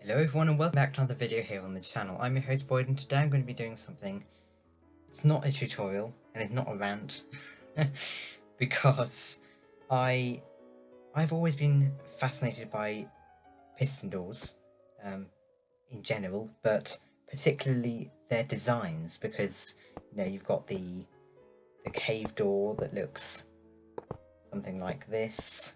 Hello everyone and welcome back to another video here on the channel. I'm your host Void and today I'm going to be doing something. It's not a tutorial and it's not a rant because I've always been fascinated by piston doors in general, but particularly their designs, because you've got the cave door that looks something like this.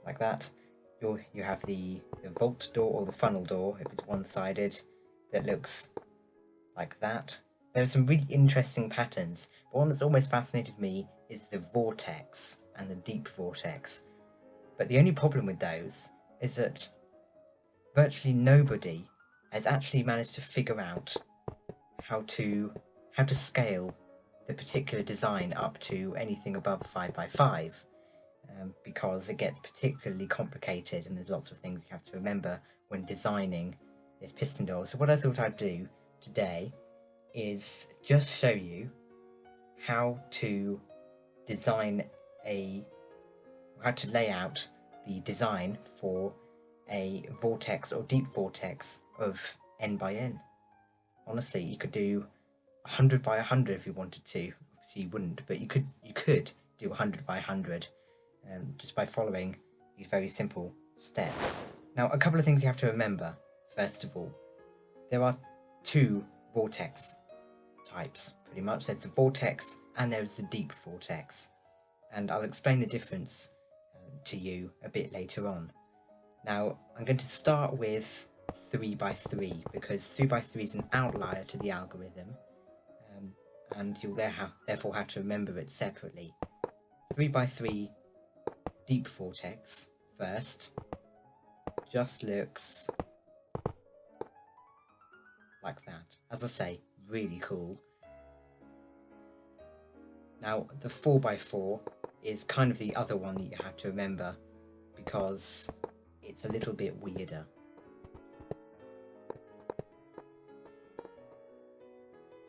Like that. You have the vault door or the funnel door, if it's one-sided, that looks like that. There are some really interesting patterns, but one that's always fascinated me is the vortex and the deep vortex. But the only problem with those is that virtually nobody has actually managed to figure out how to scale the particular design up to anything above 5x5. Because it gets particularly complicated and there's lots of things you have to remember when designing this piston door. So what I thought I'd do today is just show you how to lay out the design for a vortex or deep vortex of n by n. Honestly, you could do 100 by 100 if you wanted to. Obviously you wouldn't, but you could do 100 by 100. Just by following these very simple steps. Now, a couple of things you have to remember. First of all, there are two vortex types, pretty much. There's the vortex and there's the deep vortex. And I'll explain the difference to you a bit later on. Now, I'm going to start with 3x3 because 3x3 is an outlier to the algorithm, and you'll therefore have to remember it separately. 3x3 deep vortex first just looks like that. As I say, really cool. Now the 4x4 is kind of the other one that you have to remember because it's a little bit weirder.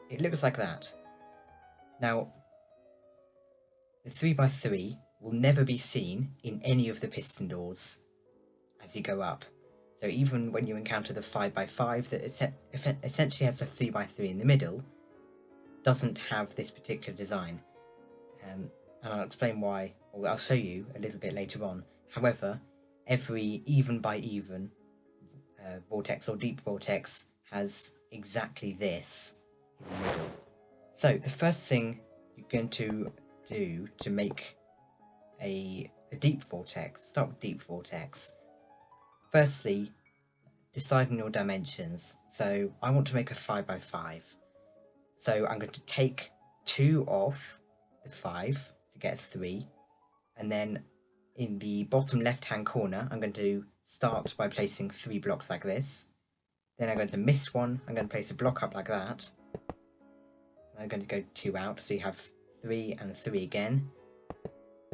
It looks like that. Now the 3x3 will never be seen in any of the piston doors as you go up. So even when you encounter the 5x5 that essentially has a 3x3 in the middle, doesn't have this particular design. And I'll explain why, or I'll show you a little bit later on. However, every even by even vortex or deep vortex has exactly this in the middle. So the first thing you're going to do to make a deep vortex, start with deep vortex. Firstly, decide on your dimensions. So I want to make a 5x5. So I'm going to take 2 off the 5 to get 3. And then in the bottom left hand corner, I'm going to start by placing 3 blocks like this. Then I'm going to miss one. I'm going to place a block up like that. I'm going to go 2 out, so you have 3 and 3 again.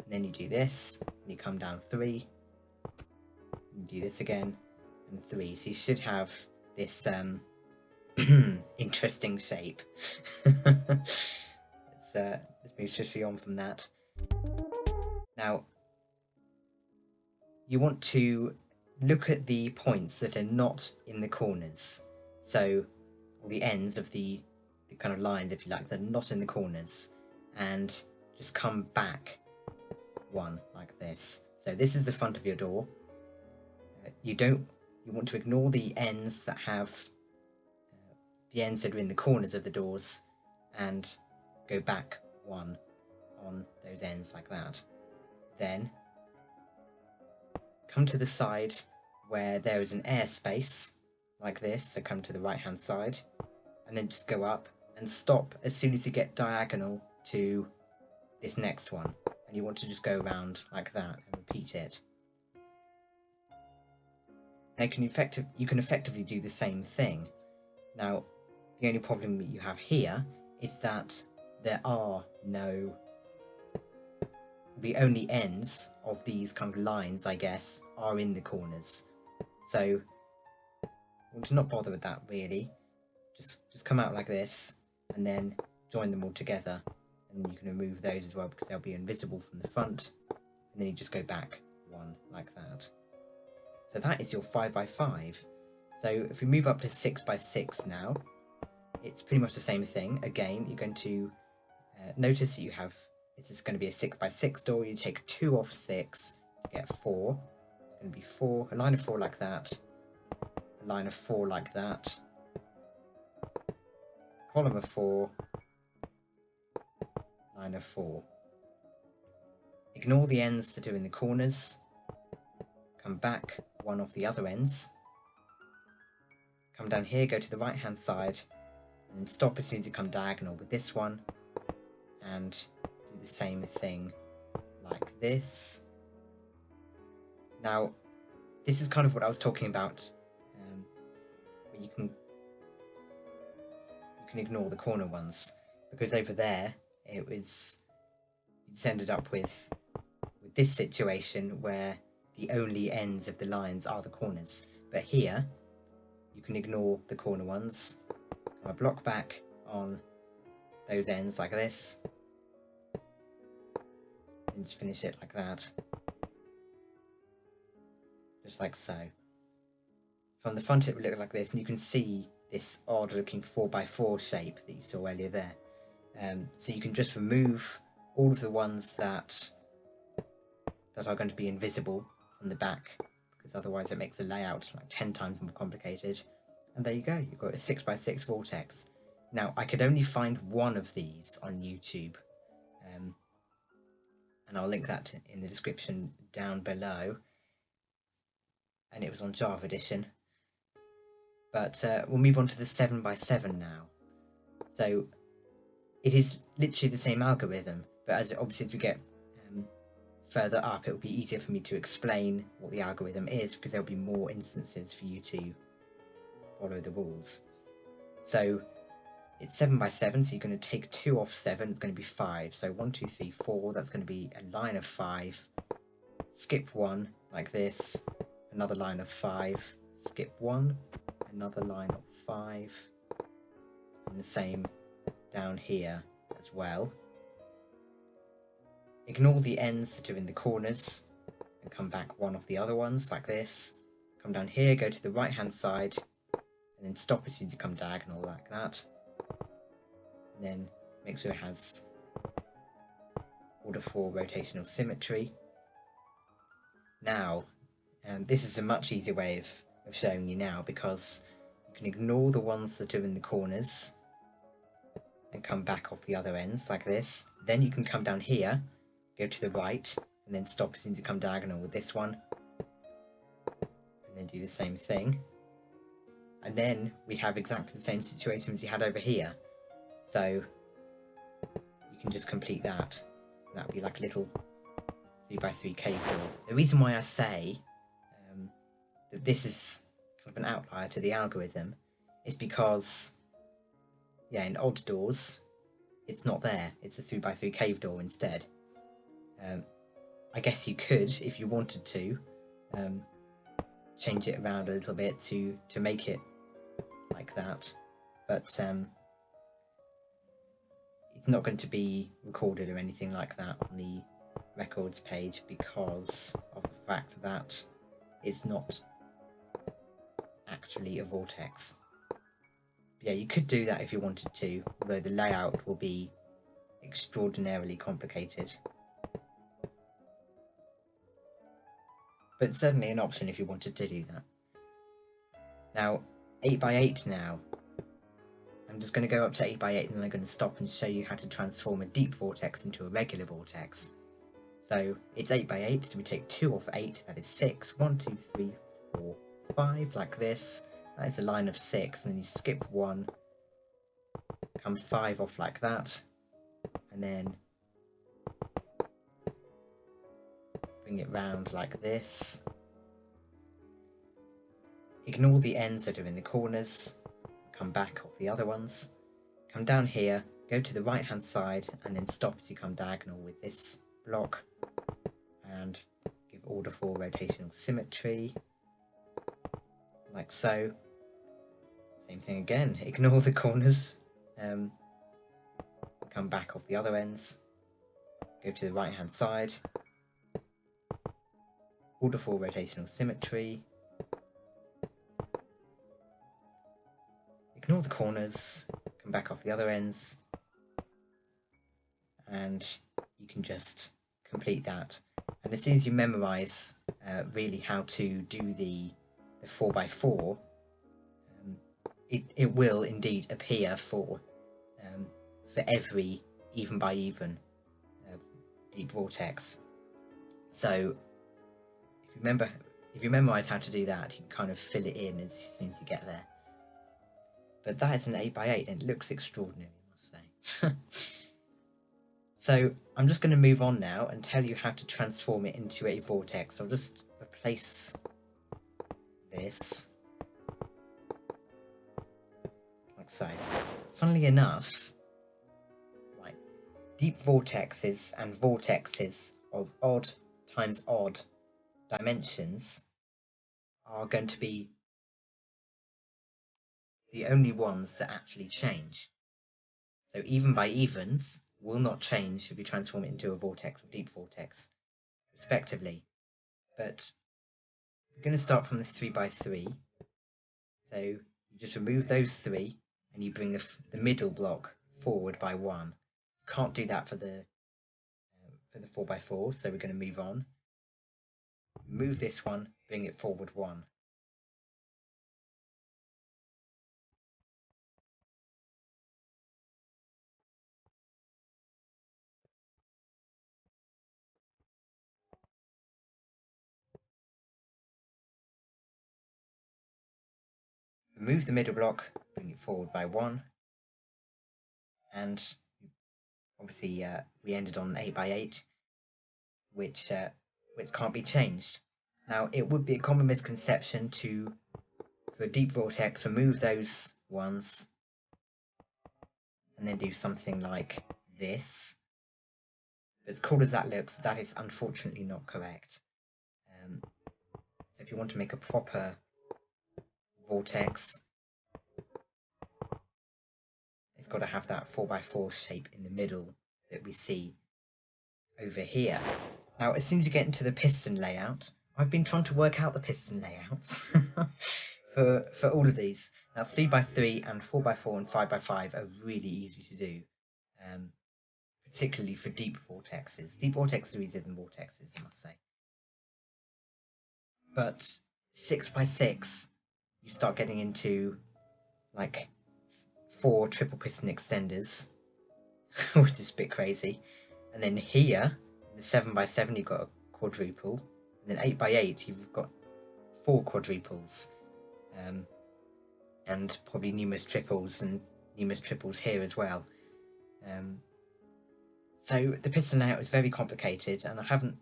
And then you do this, and you come down 3, you do this again, and 3. So you should have this interesting shape. Let's move swiftly on from that. Now, you want to look at the points that are not in the corners. So, or the ends of the kind of lines, if you like, that are not in the corners, and just come back one like this. So this is the front of your door. You want to ignore the ends that have the ends that are in the corners of the doors and go back one on those ends like that. Then come to the side where there is an airspace like this, so come to the right hand side and then just go up and stop as soon as you get diagonal to this next one. And you want to just go around like that and repeat it. Now you can effectively do the same thing. Now, the only problem that you have here is that there are no... The only ends of these kind of lines, I guess, are in the corners. So, I want to not bother with that really. Just come out like this and then join them all together. And you can remove those as well because they'll be invisible from the front, and then you just go back 1 like that. So that is your 5x5. So if we move up to 6x6 now, it's pretty much the same thing. Again, you're going to notice that you have, this is going to be a 6x6 door. You take 2 off 6 to get 4. It's going to be 4, a line of 4 like that, a line of 4 like that, column of 4, line of 4. Ignore the ends that are in the corners, come back 1 off the other ends, come down here, go to the right hand side, and then stop as soon as you come diagonal with this one, and do the same thing like this. Now, this is kind of what I was talking about, where you can ignore the corner ones, because over there you just ended up with this situation where the only ends of the lines are the corners. But here you can ignore the corner ones, come a block back on those ends like this, and just finish it like that, just like so. From the front it would look like this, and you can see this odd looking 4x4 shape that you saw earlier there. So you can just remove all of the ones that are going to be invisible from the back, because otherwise it makes the layout like 10 times more complicated. And there you go, you've got a 6x6 vortex. Now, I could only find one of these on YouTube, and I'll link that in the description down below, and it was on Java Edition. But we'll move on to the 7x7 now. So it is literally the same algorithm, but as we get further up, it will be easier for me to explain what the algorithm is, because there'll be more instances for you to follow the rules. So it's 7x7, so you're going to take 2 off 7, it's going to be 5. So 1, 2, 3, 4, that's going to be a line of 5, skip 1 like this, another line of 5, skip 1, another line of 5, and the same down here as well. Ignore the ends that are in the corners and come back 1 off the other ones like this. Come down here, go to the right hand side, and then stop as soon as you come diagonal like that. And then make sure it has order 4 rotational symmetry. Now, this is a much easier way of showing you now, because you can ignore the ones that are in the corners and come back off the other ends like this. Then you can come down here, go to the right, and then stop as soon as you come diagonal with this one, and then do the same thing. And then we have exactly the same situation as you had over here. So you can just complete that. That would be like a little 3x3 cave door. The reason why I say that this is kind of an outlier to the algorithm is because, yeah, in odd doors, it's not there. It's a 3x3 cave door instead. I guess you could, if you wanted to, change it around a little bit to make it like that, but it's not going to be recorded or anything like that on the records page, because of the fact that it's not actually a vortex. Yeah, you could do that if you wanted to, although the layout will be extraordinarily complicated. But it's certainly an option if you wanted to do that. Now, 8x8 now. I'm just going to go up to 8x8 and then I'm going to stop and show you how to transform a deep vortex into a regular vortex. So it's 8x8, so we take 2 off 8, that is 6. 1, 2, 3, 4, 5, like this. That is a line of 6, and then you skip 1, come 5 off like that, and then bring it round like this. Ignore the ends that are in the corners, come back off the other ones, come down here, go to the right hand side, and then stop as you come diagonal with this block, and give order 4 rotational symmetry, like so. Same thing again, ignore the corners, come back off the other ends, go to the right hand side, order 4 rotational symmetry. Ignore the corners, come back off the other ends, and you can just complete that. And as soon as you memorize really how to do the 4x4, it will indeed appear for every even by even deep vortex. So if you memorize how to do that, you can kind of fill it in as soon as you get there. But that is an 8x8 and it looks extraordinary, I must say. So I'm just going to move on now and tell you how to transform it into a vortex. I'll just replace this like so. Funnily enough, right, deep vortexes and vortexes of odd times odd dimensions are going to be the only ones that actually change. So even by evens will not change if we transform it into a vortex or deep vortex, respectively. But we're going to start from the 3x3. So you just remove those 3 and you bring the middle block forward by 1. You can't do that for the 4x4, so we're going to move on. Move this one, bring it forward 1. Remove the middle block, bring it forward by 1, and obviously we ended on 8x8, which can't be changed. Now it would be a common misconception to, for a deep vortex, remove those ones and then do something like this. But as cool as that looks, that is unfortunately not correct. So if you want to make a proper vortex, it's got to have that 4x4 shape in the middle that we see over here. Now as soon as you get into the piston layout, I've been trying to work out the piston layouts for all of these. Now 3x3 and 4x4 and 5x5 are really easy to do, particularly for deep vortexes. Deep vortexes are easier than vortexes, I must say. But 6x6, you start getting into like 4 triple piston extenders, which is a bit crazy. And then here, in the 7x7, you've got a quadruple. And then 8x8, you've got 4 quadruples. And probably numerous triples and numerous triples here as well. So the piston layout is very complicated, and I haven't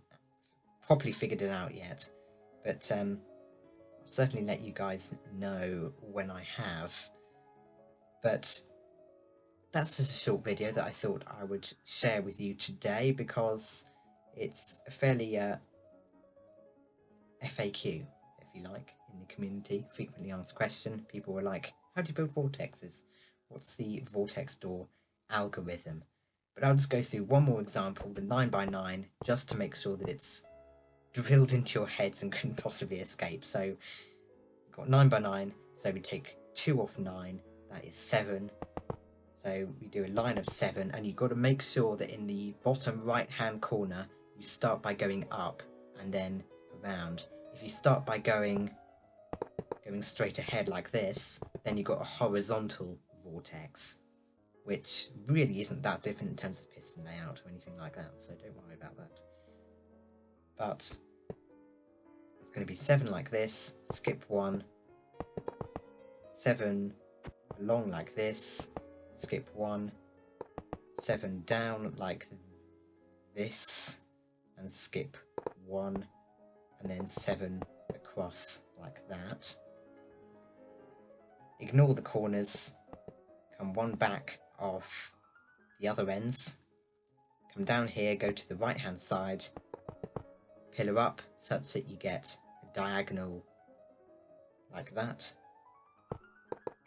properly figured it out yet. But I'll certainly let you guys know when I have. But that's just a short video that I thought I would share with you today, because it's a fairly FAQ, if you like, in the community. Frequently asked question. People were like, how do you build vortexes? What's the vortex door algorithm? But I'll just go through one more example, the 9x9, just to make sure that it's drilled into your heads and couldn't possibly escape. So we've got 9x9, so we take 2 off 9, that is 7. So we do a line of 7, and you've got to make sure that in the bottom right hand corner you start by going up and then around. If you start by going straight ahead like this, then you've got a horizontal vortex, which really isn't that different in terms of piston layout or anything like that, so don't worry about that. But it's going to be 7 like this, skip 1, 7 along like this, skip 1, 7 down like this, and skip 1, and then 7 across like that. Ignore the corners, come 1 back off the other ends, come down here, go to the right hand side, pillar up such that you get a diagonal like that.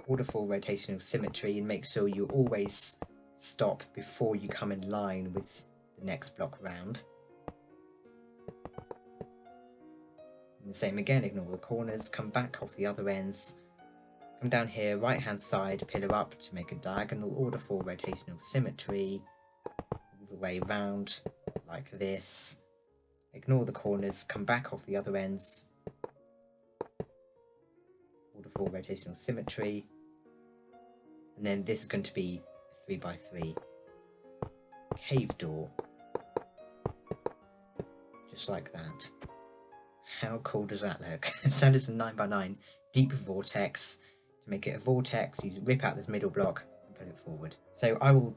Order 4 rotational symmetry, and make sure you always stop before you come in line with the next block round. And the same again, ignore the corners, come back off the other ends, come down here, right hand side, pillar up to make a diagonal order for rotational symmetry, all the way round like this, ignore the corners, come back off the other ends, order for rotational symmetry, and then this is going to be a 3x3 cave door, just like that. How cool does that look? So this is a 9x9 deep vortex. To make it a vortex, you rip out this middle block and put it forward. So I will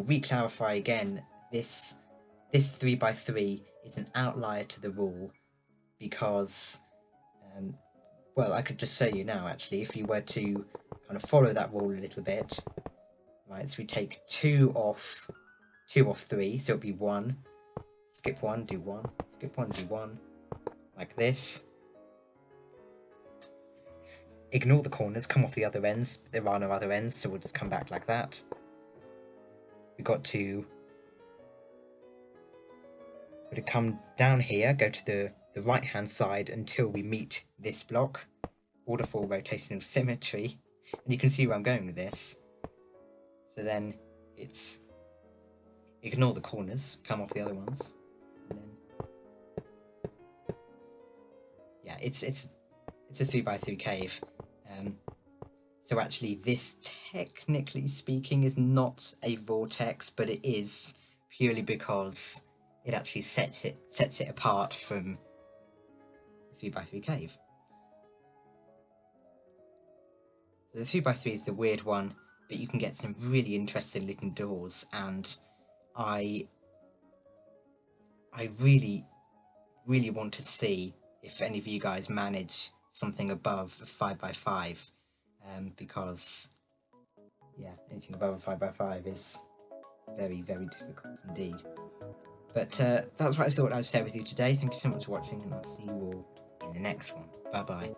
re-clarify again, this 3x3 is an outlier to the rule because, well, I could just show you now actually, if you were to kind of follow that rule a little bit. Right, so we take 2 off 3, so it'll be 1, skip 1, do 1, skip 1, do 1, like this. Ignore the corners, come off the other ends, there are no other ends, so we'll just come back like that. We've got to come down here, go to the right hand side until we meet this block, order for rotational symmetry, and you can see where I'm going with this. So then it's ignore the corners, come off the other ones, and then yeah, it's a 3x3 cave. So actually this, technically speaking, is not a vortex, but it is purely because it actually sets it apart from the 3x3 cave. So the 3x3 is the weird one, but you can get some really interesting looking doors, and I really want to see if any of you guys manage something above a 5x5, because yeah, anything above a 5x5 is very, very difficult indeed. But that's what I thought I'd share with you today. Thank you so much for watching, and I'll see you all in the next one. Bye bye.